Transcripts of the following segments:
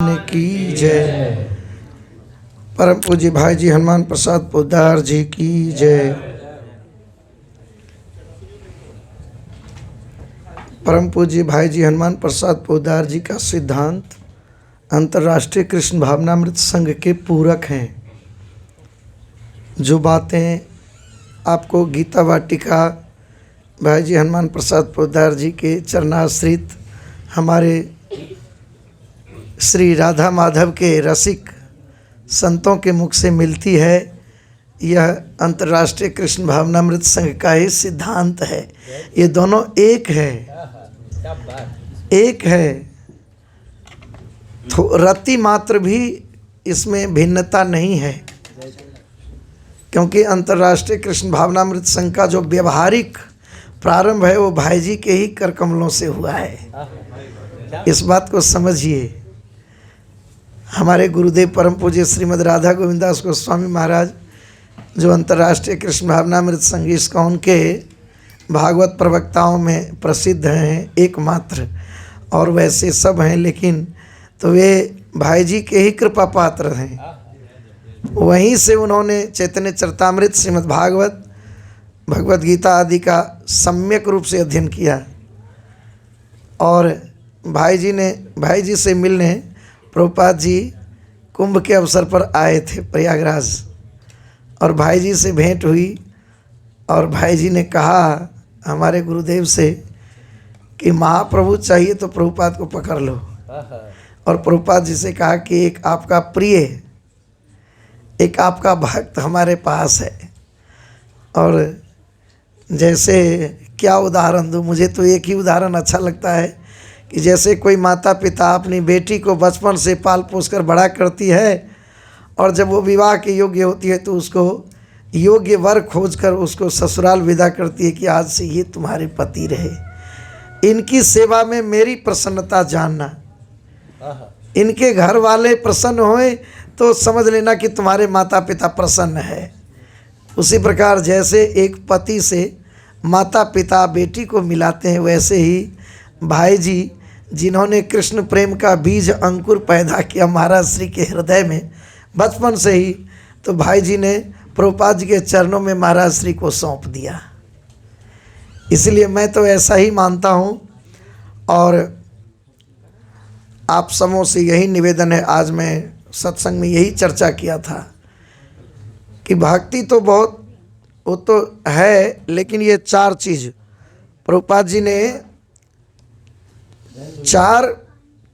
की जय। परम पूज्य भाई जी हनुमान प्रसाद पोद्दार जी की जय। परम पूज्य भाई जी हनुमान प्रसाद पोद्दार जी का सिद्धांत अंतर्राष्ट्रीय कृष्ण भावनामृत संघ के पूरक हैं। जो बातें आपको गीता वाटिका भाई जी हनुमान प्रसाद पोद्दार जी के चरणाश्रित हमारे श्री राधा माधव के रसिक संतों के मुख से मिलती है, यह अंतर्राष्ट्रीय कृष्ण भावनामृत संघ का ही सिद्धांत है। ये दोनों एक है, एक है। रति मात्र भी इसमें भिन्नता नहीं है, क्योंकि अंतर्राष्ट्रीय कृष्ण भावनामृत संघ का जो व्यवहारिक प्रारंभ है वो भाई जी के ही कर कमलों से हुआ है। इस बात को समझिए। हमारे गुरुदेव परम पूज्य श्रीमद् राधा गोविंदास गोस्वामी महाराज जो अंतर्राष्ट्रीय कृष्ण भावनामृत संघ इस्कॉन के भागवत प्रवक्ताओं में प्रसिद्ध हैं, एकमात्र, और वैसे सब हैं, लेकिन तो वे भाई जी के ही कृपा पात्र हैं। वहीं से उन्होंने चैतन्य चरितामृत, श्रीमद् भागवत, भगवद गीता आदि का सम्यक रूप से अध्ययन किया। और भाई जी से मिलने प्रभुपाद जी कुंभ के अवसर पर आए थे प्रयागराज, और भाई जी से भेंट हुई। और भाई जी ने कहा हमारे गुरुदेव से कि महाप्रभु चाहिए तो प्रभुपाद को पकड़ लो। और प्रभुपाद जी से कहा कि एक आपका प्रिय, एक आपका भक्त हमारे पास है। और जैसे क्या उदाहरण दूँ, मुझे तो एक ही उदाहरण अच्छा लगता है कि जैसे कोई माता पिता अपनी बेटी को बचपन से पाल पोस कर बड़ा करती है, और जब वो विवाह के योग्य होती है तो उसको योग्य वर खोजकर उसको ससुराल विदा करती है कि आज से ये तुम्हारे पति रहे। इनकी सेवा में मेरी प्रसन्नता जानना, इनके घर वाले प्रसन्न होए तो समझ लेना कि तुम्हारे माता पिता प्रसन्न है। उसी प्रकार जैसे एक पति से माता पिता बेटी को मिलाते हैं, वैसे ही भाई जी जिन्होंने कृष्ण प्रेम का बीज अंकुर पैदा किया महाराज श्री के हृदय में बचपन से ही, तो भाई जी ने प्रभुपाद जी के चरणों में महाराज श्री को सौंप दिया। इसलिए मैं तो ऐसा ही मानता हूँ। और आप सबों से यही निवेदन है, आज मैं सत्संग में यही चर्चा किया था कि भक्ति तो बहुत वो तो है, लेकिन ये चार चीज़ प्रभुपाद जी ने चार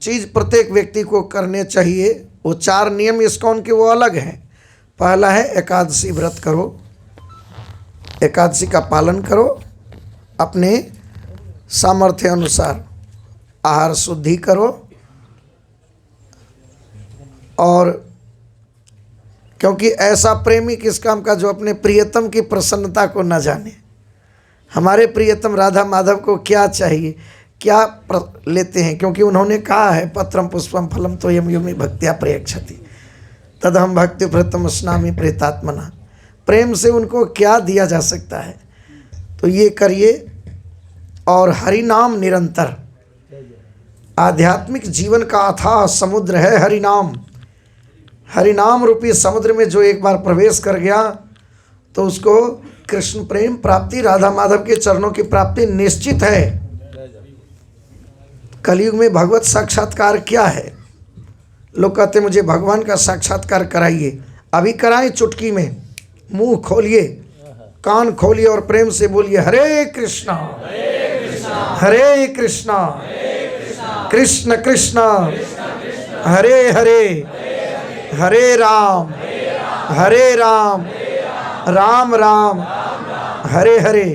चीज़ प्रत्येक व्यक्ति को करने चाहिए। वो चार नियम इस्कॉन के वो अलग हैं। पहला है एकादशी व्रत करो, एकादशी का पालन करो, अपने सामर्थ्य अनुसार आहार शुद्धि करो। और क्योंकि ऐसा प्रेमी किस काम का जो अपने प्रियतम की प्रसन्नता को न जाने। हमारे प्रियतम राधा माधव को क्या चाहिए, क्या लेते हैं, क्योंकि उन्होंने कहा है पत्रम पुष्पम फलम तो यम युमि भक्त्या प्रयच्छति तदहम भक्ति प्रतम स्नामी प्रेतात्मना। प्रेम से उनको क्या दिया जा सकता है, तो ये करिए। और हरि नाम निरंतर, आध्यात्मिक जीवन का अथाह समुद्र है हरि नाम। हरि नाम रूपी समुद्र में जो एक बार प्रवेश कर गया तो उसको कृष्ण प्रेम प्राप्ति, राधा माधव के चरणों की प्राप्ति निश्चित है। कलयुग में भगवत साक्षात्कार क्या है? लोग कहते मुझे भगवान का साक्षात्कार कराइए। अभी कराएं चुटकी में। मुंह खोलिए, कान खोलिए और प्रेम से बोलिए हरे कृष्णा हरे कृष्णा कृष्ण कृष्ण हरे हरे हरे राम राम राम हरे हरे।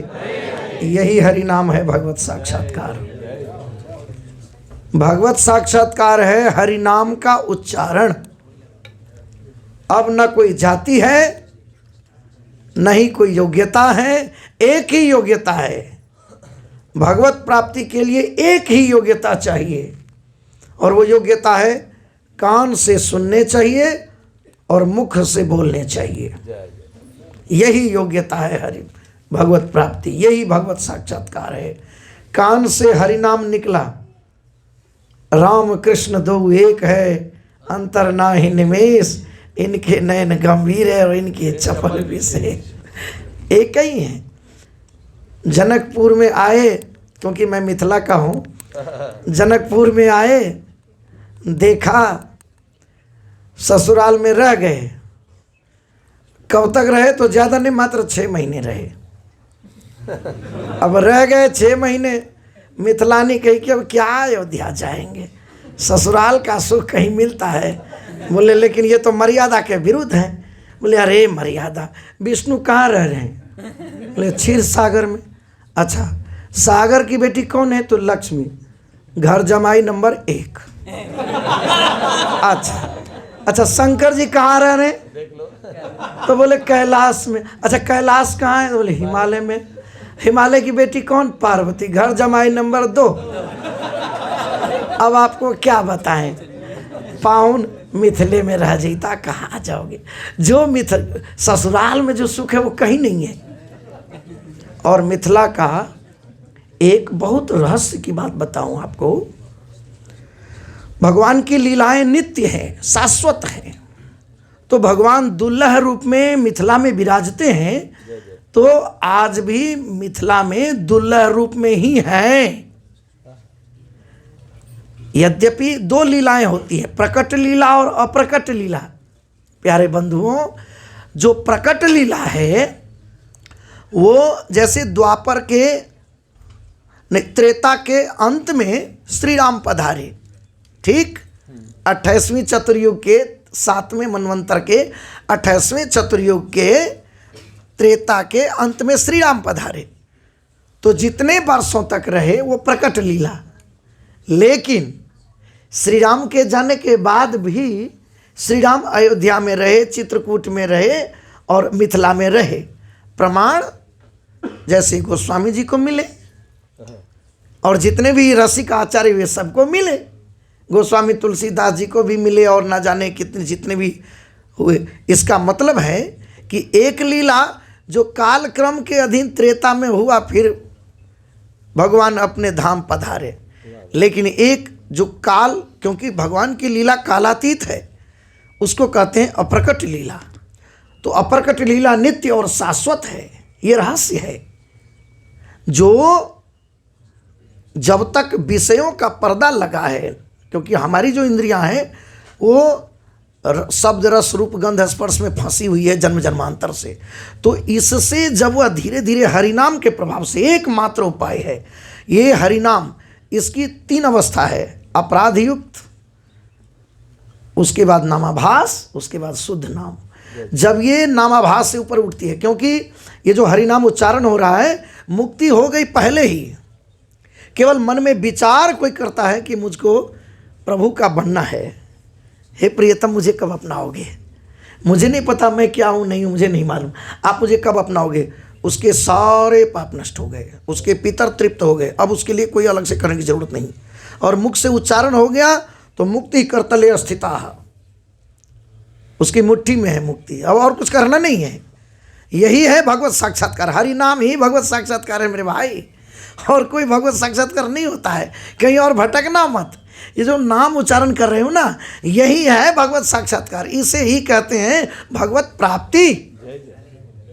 यही हरि नाम है भगवत साक्षात्कार। भगवत साक्षात्कार है हरि नाम का उच्चारण। अब न कोई जाति है, न ही कोई योग्यता है, एक ही योग्यता है। भगवत प्राप्ति के लिए एक ही योग्यता चाहिए, और वो योग्यता है कान से सुनने चाहिए और मुख से बोलने चाहिए। यही योग्यता है हरि भगवत प्राप्ति, यही भगवत साक्षात्कार है। कान से हरि नाम निकला, राम कृष्ण दो एक है, अंतर ना ही निमेष, इनके नयन गंभीर है और इनके चपल विशेष। एक ही है। जनकपुर में आए, क्योंकि मैं मिथिला का हूँ, जनकपुर में आए, देखा, ससुराल में रह गए। कब तक रहे तो ज़्यादा नहीं, मात्र 6 महीने रहे। अब रह गए 6 महीने, मिथिलानी कही कि अब क्या अयोध्या जाएंगे, ससुराल का सुख कहीं मिलता है। बोले लेकिन ये तो मर्यादा के विरुद्ध है। बोले अरे मर्यादा, विष्णु कहाँ रह रहे हैं? बोले क्षीर सागर में। अच्छा, सागर की बेटी कौन है? तो लक्ष्मी, घर जमाई नंबर 1। अच्छा, शंकर जी कहाँ रह रहे हैं? तो बोले कैलाश में। अच्छा, कैलाश कहाँ है? तो बोले हिमालय में। हिमालय की बेटी कौन? पार्वती, घर जमाई नंबर 2। अब आपको क्या बताएं, पाउन मिथिले में रह जीता, कहाँ जाओगे? जो ससुराल में जो सुख है वो कहीं नहीं है। और मिथिला का एक बहुत रहस्य की बात बताऊं आपको, भगवान की लीलाएं नित्य हैं, शाश्वत हैं। तो भगवान दुल्लह रूप में मिथिला में विराजते हैं, तो आज भी मिथिला में दुल्लह रूप में ही हैं। यद्यपि 2 लीलाएं होती हैं, प्रकट लीला और अप्रकट लीला। प्यारे बंधुओं, जो प्रकट लीला है वो जैसे द्वापर के त्रेता के अंत में श्री राम पधारे, ठीक, 28वें चतुर्युग के 7वें मनवंतर के 28वें चतुर्युग के त्रेता के अंत में श्री राम पधारे। तो जितने वर्षों तक रहे वो प्रकट लीला। लेकिन श्री राम के जाने के बाद भी श्री राम अयोध्या में रहे, चित्रकूट में रहे और मिथिला में रहे। प्रमाण जैसे गोस्वामी जी को मिले और जितने भी रसिक आचार्य वे सबको मिले, गोस्वामी तुलसीदास जी को भी मिले और ना जाने कितने जितने भी हुए। इसका मतलब है कि एक लीला जो काल क्रम के अधीन त्रेता में हुआ, फिर भगवान अपने धाम पधारे। लेकिन एक जो काल, क्योंकि भगवान की लीला कालातीत है, उसको कहते हैं अप्रकट लीला। तो अप्रकट लीला नित्य और शाश्वत है, ये रहस्य है। जो जब तक विषयों का पर्दा लगा है, क्योंकि हमारी जो इंद्रियां हैं वो शब्द रस रूप गंध स्पर्श में फंसी हुई है जन्म जन्मांतर से, तो इससे जब वह धीरे धीरे हरिनाम के प्रभाव से, एकमात्र उपाय है ये हरिनाम, इसकी 3 अवस्था है, अपराध युक्त, उसके बाद नामाभास, उसके बाद शुद्ध नाम। जब ये नामाभास से ऊपर उठती है, क्योंकि ये जो हरिनाम उच्चारण हो रहा है, मुक्ति हो गई पहले ही, केवल मन में विचार कोई करता है कि मुझको प्रभु का बनना है, हे प्रियतम मुझे कब अपनाओगे, मुझे नहीं पता मैं क्या हूँ नहीं हूँ, मुझे नहीं मालूम, आप मुझे कब अपनाओगे, उसके सारे पाप नष्ट हो गए, उसके पितर तृप्त हो गए। अब उसके लिए कोई अलग से करने की जरूरत नहीं, और मुख से उच्चारण हो गया तो मुक्ति करतले स्थिता, उसकी मुट्ठी में है मुक्ति, अब और कुछ करना नहीं है। यही है भगवत साक्षात्कार, हरि नाम ही भगवत साक्षात्कार है मेरे भाई, और कोई भगवत साक्षात्कार नहीं होता है। कहीं और भटकना मत, ये जो नाम उच्चारण कर रहे हो ना, यही है भगवत साक्षात्कार, इसे ही कहते हैं भगवत प्राप्ति।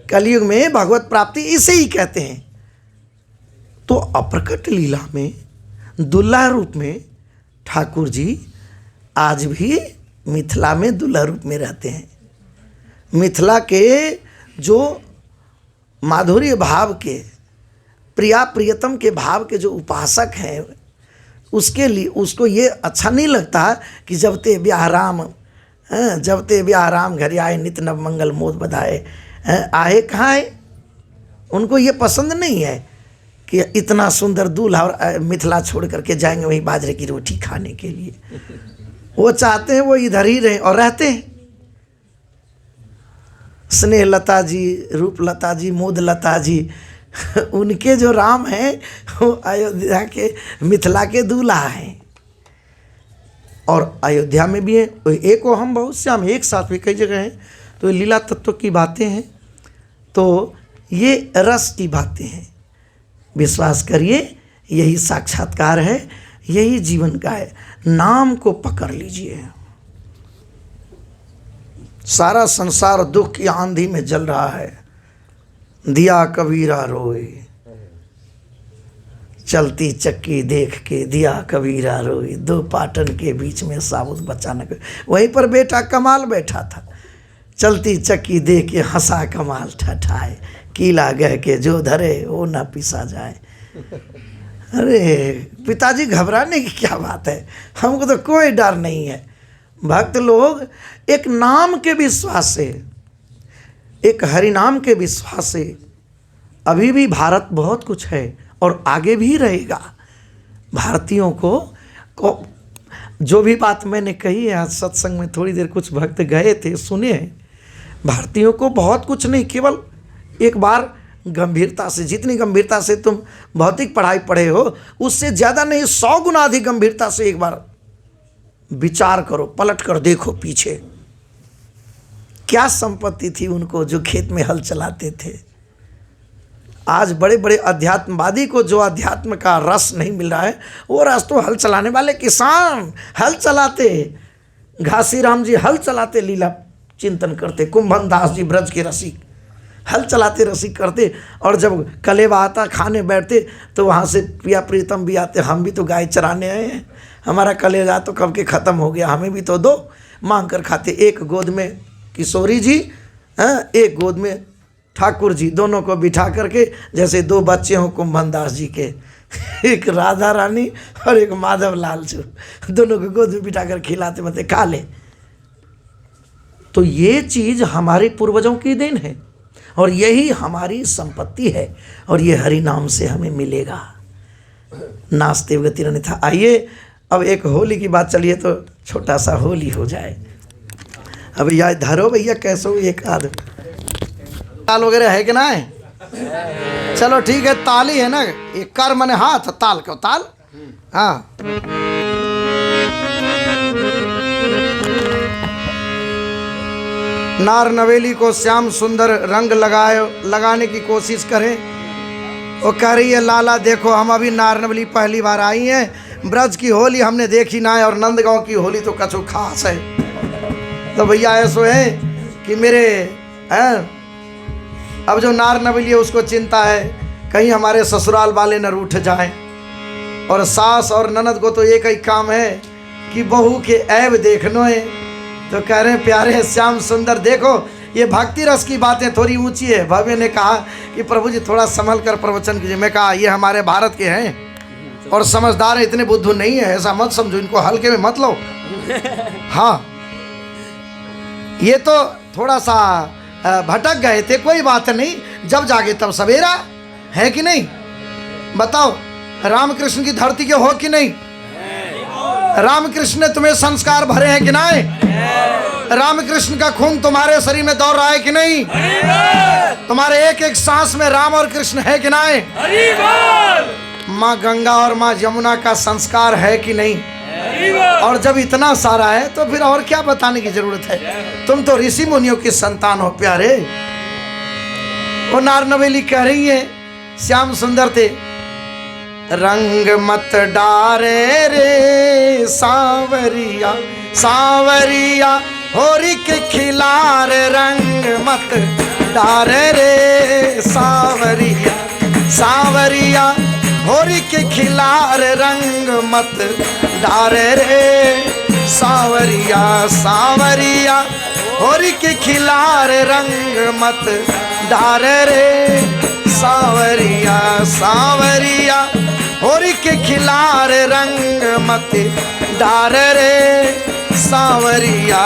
कलयुग में भगवत प्राप्ति इसे ही कहते हैं। तो अप्रकट लीला में दुल्हा रूप में ठाकुर जी आज भी मिथिला में दुल्हा रूप में रहते हैं। मिथिला के जो माधुर्य भाव के, प्रिया प्रियतम के भाव के जो उपासक हैं, उसके लिए उसको ये अच्छा नहीं लगता कि जब ते ब्याह राम, जब ते ब्याह राम घर आए, नित नव मंगल मोद बधाए, आए कहाँ है। उनको ये पसंद नहीं है कि इतना सुंदर दूल्हा और मिथिला छोड़ करके जाएंगे वहीं बाजरे की रोटी खाने के लिए। वो चाहते हैं वो इधर ही रहें, और रहते हैं। स्नेह लता जी, रूप लता जी, मोद लता जी, उनके जो राम हैं वो अयोध्या के, मिथिला के दूल्हा हैं। और अयोध्या में भी है, एक वो हम बहुत से, हम एक साथ भी कई जगह हैं। तो लीला तत्व की बातें हैं, तो ये रस की बातें हैं। विश्वास करिए, यही साक्षात्कार है, यही जीवन का है। नाम को पकड़ लीजिए, सारा संसार दुख की आंधी में जल रहा है। दिया कबीरा रोए, चलती चक्की देख के दिया कबीरा रोए, दो पाटन के बीच में साबुत बच्चा न कोई। वहीं पर बेटा कमाल बैठा था, चलती चक्की देख के हंसा कमाल ठठाए, कीला गह के जो धरे वो ना पिसा जाए। अरे पिताजी घबराने की क्या बात है, हमको तो कोई डर नहीं है। भक्त लोग एक नाम के विश्वास से, एक हरि नाम के विश्वास से अभी भी भारत बहुत कुछ है और आगे भी रहेगा। भारतीयों को जो भी बात मैंने कही है, आज सत्संग में थोड़ी देर कुछ भक्त गए थे, सुने हैं। भारतीयों को बहुत कुछ नहीं, केवल एक बार गंभीरता से, जितनी गंभीरता से तुम भौतिक पढ़ाई पढ़े हो उससे ज़्यादा नहीं, 100 गुना अधिक गंभीरता से एक बार विचार करो, पलट कर देखो पीछे क्या संपत्ति थी उनको जो खेत में हल चलाते थे। आज बड़े बड़े अध्यात्मवादी को जो अध्यात्म का रस नहीं मिल रहा है, वो रस तो हल चलाने वाले किसान हल चलाते, घासीराम जी हल चलाते, लीला चिंतन करते, कुंभन दास जी ब्रज के रसिक हल चलाते, रसिक करते। और जब कलेवा आता खाने बैठते तो वहाँ से पिया प्रीतम भी आते, हम भी तो गाय चराने आए हैं, हमारा कलेजा तो कब के ख़त्म हो गया, हमें भी तो दो, मांग कर खाते। एक गोद में किशोरी जी, एक गोद में ठाकुर जी, दोनों को बिठा करके जैसे दो बच्चे हों कुंभन दास जी के, एक राधा रानी और एक माधव लाल जी, दोनों को गोद में बिठा कर खिलाते, मतलब खा ले। तो ये चीज़ हमारे पूर्वजों की देन है और यही हमारी संपत्ति है और ये हरि नाम से हमें मिलेगा। नास्ते गति अन्यथा। आइए अब एक होली की बात चलिए तो छोटा सा होली हो जाए। अब या धरो भैया, कैसे हो एक आध ताल वगैरह है कि ना है? चलो ठीक है, ताली है ना, एक कर मने हाथ, ताल क्यों ताल। हाँ नार नवेली को श्याम सुंदर रंग लगाने की कोशिश करें। वो कह रही है लाला देखो हम अभी नार नवेली पहली बार आई हैं, ब्रज की होली हमने देखी ना है और नंदगांव की होली तो कछु खास है। तो भैया ऐसो है कि मेरे अब जो नार नवेली है उसको चिंता है कहीं हमारे ससुराल वाले न रूठ जाएं, और सास और ननद को तो एक ही काम है कि बहू के ऐब देखनो है। तो कह रहे हैं प्यारे श्याम सुंदर देखो ये भक्ति रस की बातें थोड़ी ऊंची है। भव्य ने कहा कि प्रभु जी थोड़ा संभल कर प्रवचन कीजिए। मैं कहा ये हमारे भारत के हैं और समझदार है, इतने बुद्धू नहीं है, ऐसा मत समझो, इनको हल्के में मत लो। हाँ ये तो थोड़ा सा भटक गए थे, कोई बात नहीं, जब जागे तब सवेरा है कि नहीं। बताओ रामकृष्ण की धरती के हो कि नहीं? रामकृष्ण ने तुम्हें संस्कार भरे हैं कि नहीं? रामकृष्ण का खून तुम्हारे शरीर में दौड़ रहा है कि नहीं? तुम्हारे एक एक सांस में राम और कृष्ण है कि नहीं? माँ गंगा और माँ यमुना का संस्कार है कि नहीं? और जब इतना सारा है तो फिर और क्या बताने की जरूरत है। तुम तो ऋषि मुनियों की संतान हो प्यारे। वो नार नवेली कह रही है श्याम सुंदर थे, रंग मत डारे रे सांवरिया सांवरिया होरी के खिलार, रंग मत डारे रे सांवरिया सांवरिया होरी के खिलार, रंग मत डारे रे सांवरिया सांवरिया होरी के खिलार, रंग मत डारे रे सांवरिया सांवरिया होरी के खिलार, रंग मत डार रे सांवरिया।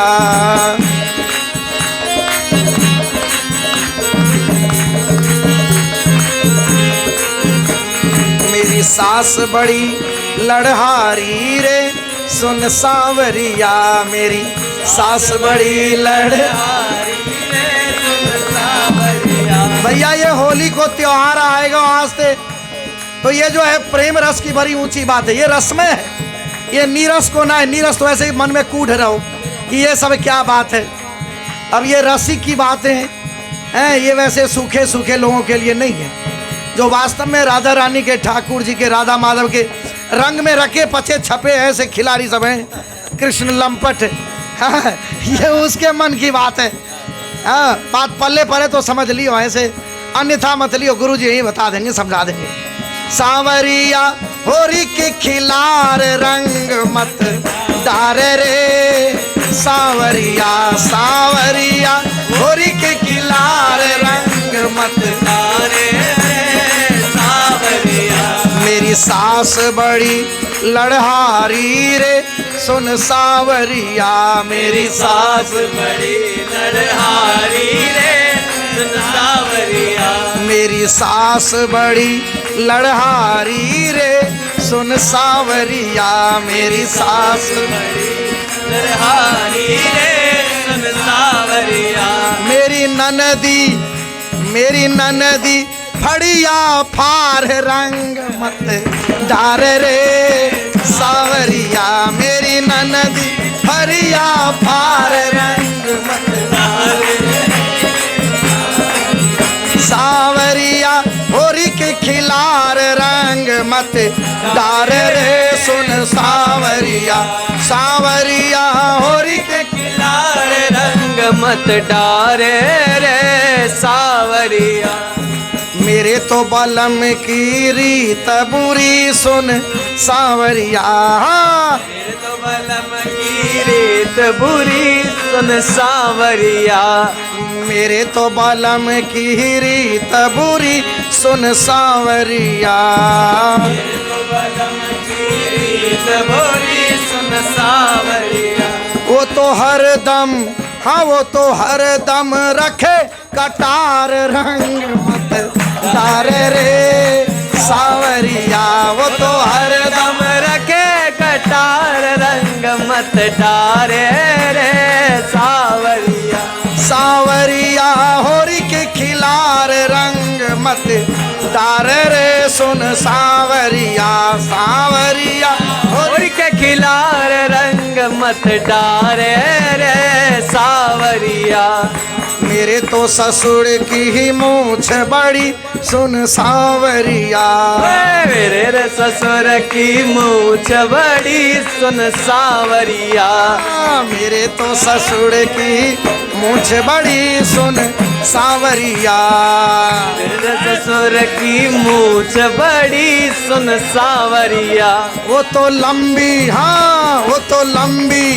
मेरी सास बड़ी लड़हारी रे सुन सांवरिया, मेरी सास बड़ी लड़हारी रे सुन सांवरिया। भैया ये होली को त्योहार आएगा वास्ते, तो ये जो है प्रेम रस की बड़ी ऊंची बात है, ये रसमय है, ये नीरस को ना है। नीरस तो ऐसे ही मन में कूढ़ रहो कि ये सब क्या बात है। अब ये रसिक की बातें हैं, ये वैसे सूखे सूखे लोगों के लिए नहीं है, जो वास्तव में राधा रानी के, ठाकुर जी के, राधा माधव के रंग में रखे पचे छपे ऐसे खिलाड़ी सब हैं। कृष्ण लंपट हाँ, ये उसके मन की बात है। हाँ, बात पल्ले पड़े तो समझ लियो ऐसे, अन्यथा मत लियो, गुरु जी यही बता देंगे, समझा देंगे। सांवरिया होरी के खिलार रंग मत डार रे, सांवरिया सांवरिया होरी के खिलार रंग मत डार रे, सांवरिया। मेरी सास बड़ी लड़हारी रे, सुन सांवरिया, मेरी सास बड़ी लड़हारी रे, सुन सांवरिया। मेरी सास बड़ी लड़हारी रे, सुन सांवरिया, मेरी सास बड़ी लड़हारी रे, सुन सांवरिया। मेरी ननदी फड़िया फार रंग मत डार रे, सांवरिया, मेरी ननदी फड़िया फार रंग मत डार रे, सांवरिया होरी के खिलार रंग मत डार रे, सुन सांवरिया, सांवरिया होरी के खिलार रंग मत डारे रे, सांवरिया। मेरे तो बलम की रीत बुरी, सुन सांवरिया, मेरे तो बलम की रीत बुरी, सुन सांवरिया। मेरे तो बलम की रीत बुरी, सुन सांवरिया, मेरे तो बलम की रीत बुरी, सुन सांवरिया। वो तो हरदम, हाँ वो तो हरदम रखे कटार रंग मत डार रे, सांवरिया, वो तो हरदम रखे कटार रंग मत डारे रे, सांवरिया। सांवरिया होरी के खिलार रंग मत डार रे, सुन सांवरिया, सांवरिया होरी के खिलार रंग मत डारे रे, सांवरिया। मेरे तो ससुर की ही मूछ बड़ी, सुन सांवरिया, मेरे रे ससुर की मूछ बड़ी, सुन सांवरिया। मेरे तो ससुर की मूछ बड़ी, सुन सांवरिया, मेरे ससुर की मूछ बड़ी, सुन सांवरिया। वो तो लंबी, हाँ वो तो लंबी,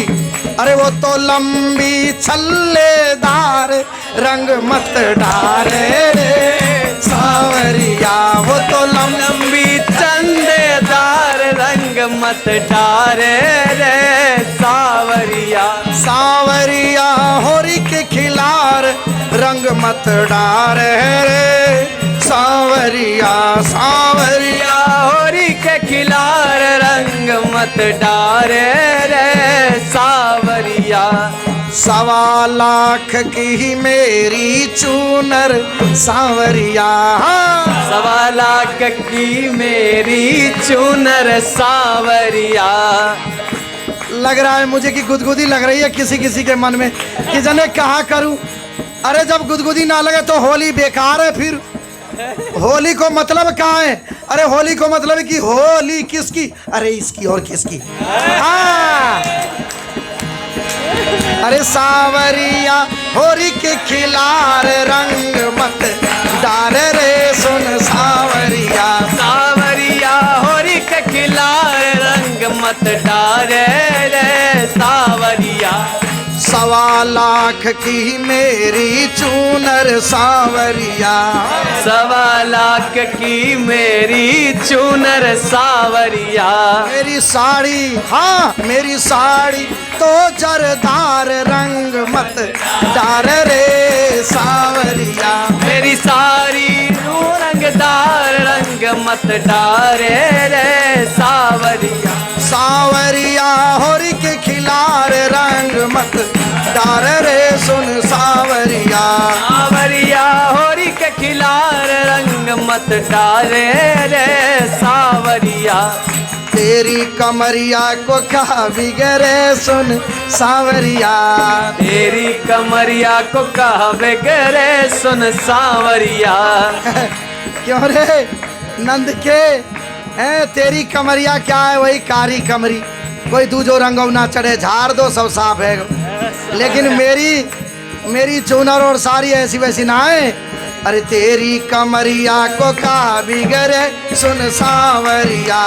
अरे वो तो लंबी छल्लेदार रंग मत डारे रे, सांवरिया, वो तो लंबी चंदेदार रंग मत डारे रे, सांवरिया। सांवरिया होरी के खिलार रंग मत डारे रे, सांवरिया, सांवरिया होरी के खिलार रंग मत डारे रे, सांवरिया। 1.25 लाख की मेरी चूनर सांवरिया, 1.25 लाख की मेरी चूनर, सांवरिया। लग रहा है मुझे कि गुदगुदी लग रही है किसी किसी के मन में कि जने कहा करूं। अरे जब गुदगुदी ना लगे तो होली बेकार है। फिर होली को मतलब कहाँ है? अरे होली को मतलब है कि होली किसकी? अरे इसकी और किसकी? हाँ, अरे सांवरिया होरी के खिलार रंग मत डार रे, सुन सांवरिया, सांवरिया होरी के खिलार रंग मत डारे रे, सांवरिया। 1.25 लाख की मेरी चूनर सांवरिया, 1.25 लाख की मेरी चूनर, सांवरिया। मेरी साड़ी, हाँ मेरी साड़ी तो जरदार रंग मत डार रे, सांवरिया। मेरी सारी रंगदार रंग मत डारे रे, सांवरिया। सांवरिया होरी के खिलार रंग मत डार रे, सुन सांवरिया, सांवरिया होरी के खिलार रंग मत डारे रे, सांवरिया। तेरी कमरिया को कहा बिगड़े, सुन सांवरिया, तेरी कमरिया को कहा बेगरे, सुन सांवरिया। क्यों रे नंद के हैं? तेरी कमरिया क्या है? वही कारी कमरी, कोई दूजो रंगौ ना चढ़े, झाड़ दो सब साफ है। लेकिन मेरी चुनर और साड़ी ऐसी वैसी ना है। अरे तेरी कमरिया को का बिगड़े सुन सांवरिया,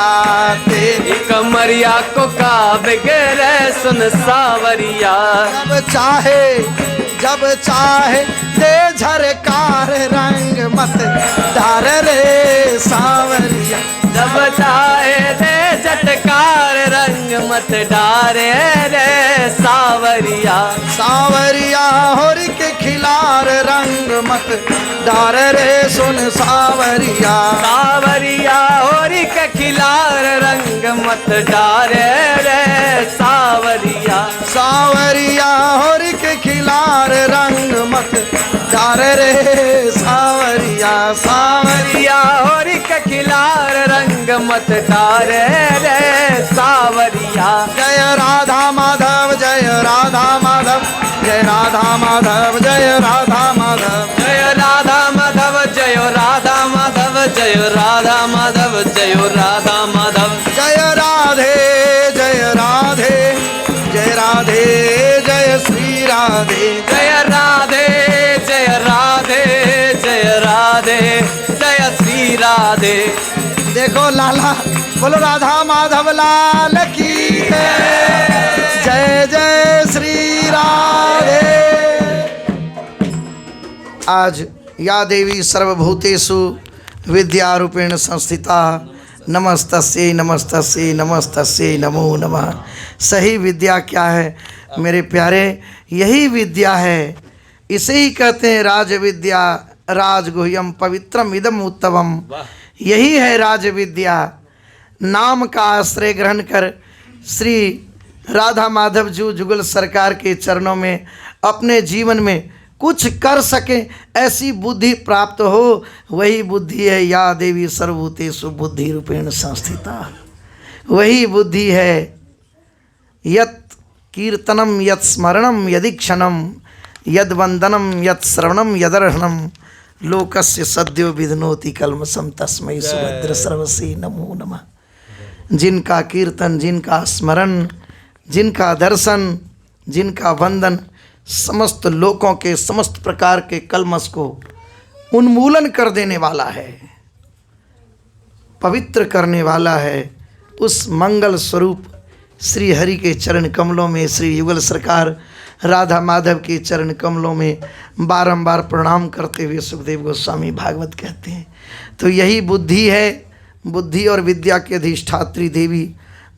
तेरी कमरिया को का बिगड़े सुन सांवरिया। जब चाहे दे झरकार रंग मत डार रे सांवरिया। जब चाहे दे झटकार रंग मत डारे रे सांवरिया। सांवरिया होर के खिलार रंग मत डार रे सुन सांवरिया। सांवरिया होरी के खिलार रंग मत डारे रे सांवरिया। सांवरिया होर के खिलार रंग मत डार रे सांवरिया। सांवरिया होरी के खिलार रंग मत डारे रे सांवरिया। जय राधा माधव, जय राधा माधव, जय राधा माधव, जय राधा माधव, जय राधा माधव, जय राधा माधव, जय राधा माधव, जय राधा माधव। जय राधे, जय राधे, जय राधे, जय श्री राधे। जय राधे, जय राधे, जय राधे, जय श्री राधे। देखो लाला, बोलो राधा माधव लाल की जय, जय श्री राधे। आज या देवी सर्वभूतेषु विद्यारूपेण संस्थिता, नमस्तस्यै नमस्तस्यै नमस्तस्यै नमो नमः। सही विद्या क्या है मेरे प्यारे? यही विद्या है, इसे ही कहते हैं राज विद्या, राजगुह्यम पवित्रम इदम उत्तमम। यही है राज विद्या। नाम का आश्रय ग्रहण कर श्री राधा माधव जी जुगल सरकार के चरणों में अपने जीवन में कुछ कर सके, ऐसी बुद्धि प्राप्त हो, वही बुद्धि है या देवी सर्वभूतेषु बुद्धि रूपेण संस्थिता। वही बुद्धि है यत् कीर्तनम यत् स्मरणम यदीक्षणम यद वंदनम यत् श्रवणम यदर्हणम लोकस्य सद्यो विधनोति कल्मषम तस्मै सुभद्र सर्वसे नमो नमः। जिनका कीर्तन, जिनका स्मरण, जिनका दर्शन, जिनका वंदन समस्त लोकों के समस्त प्रकार के कलमश को उन्मूलन कर देने वाला है, पवित्र करने वाला है, उस मंगल स्वरूप श्री हरि के चरण कमलों में, श्री युगल सरकार राधा माधव के चरण कमलों में बारंबार प्रणाम करते हुए सुखदेव गोस्वामी भागवत कहते हैं। तो यही बुद्धि है। बुद्धि और विद्या की अधिष्ठात्री देवी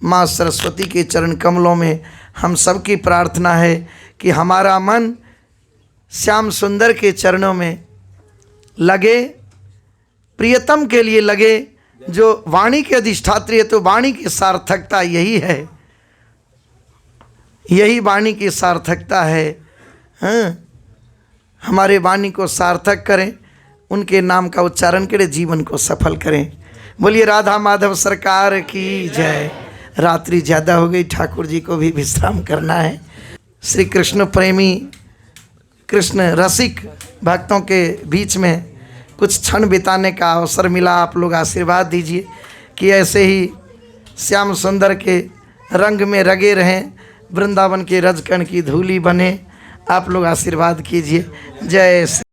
माँ सरस्वती के चरण कमलों में हम सबकी प्रार्थना है कि हमारा मन श्याम सुंदर के चरणों में लगे, प्रियतम के लिए लगे। जो वाणी की अधिष्ठात्री है तो वाणी की सार्थकता यही है, यही वाणी की सार्थकता है। हाँ, हमारे वाणी को सार्थक करें, उनके नाम का उच्चारण करें, जीवन को सफल करें। बोलिए राधा माधव सरकार की जय। रात्रि ज़्यादा हो गई, ठाकुर जी को भी विश्राम करना है। श्री कृष्ण प्रेमी, कृष्ण रसिक भक्तों के बीच में कुछ क्षण बिताने का अवसर मिला। आप लोग आशीर्वाद दीजिए कि ऐसे ही श्याम सुंदर के रंग में रगे रहें, वृंदावन के रजकण की धूली बने। आप लोग आशीर्वाद कीजिए। जय